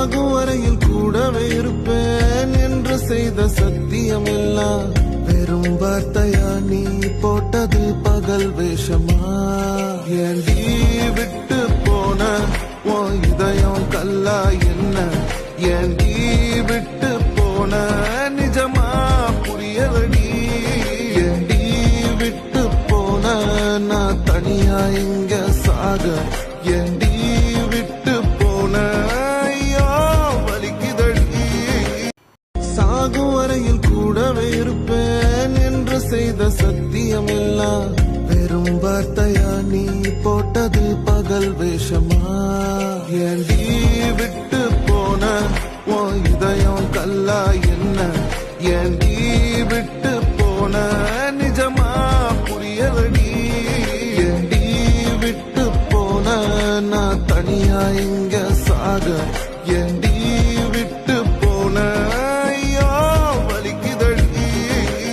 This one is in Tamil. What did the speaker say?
சாகும் வரையில் கூடவே இருப்பேன் என்று செய்த சத்தியம் எல்லாம் வெறும் வார்த்தையா? நீ போட்டது பகல் வேஷமா? ஏண்டி விட்டு போன உன் இதயம் கல்லா என்ன? ஏண்டி விட்டு போன நிஜமா புரியலடி? ஏண்டி விட்டு போன நான் தனியா இங்க சாக? ஏண்டி விட்டு போன ஐயோ வலிக்குதடி. சாகும் வரையில் கூடவே இருப்பேன் என்று செய்த சத்தியம் எல்லாம் வெறும் வார்த்தையா? நீ போட்டது பகல் வேஷமா? ஏண்டி விட்டு போன உன் இதயம் கல்லா என்ன? ஏண்டி விட்டு போன நிஜமா புரியலடி? ஏண்டி விட்டு போன நான் தனியா இங்க சாக? ஏண்டி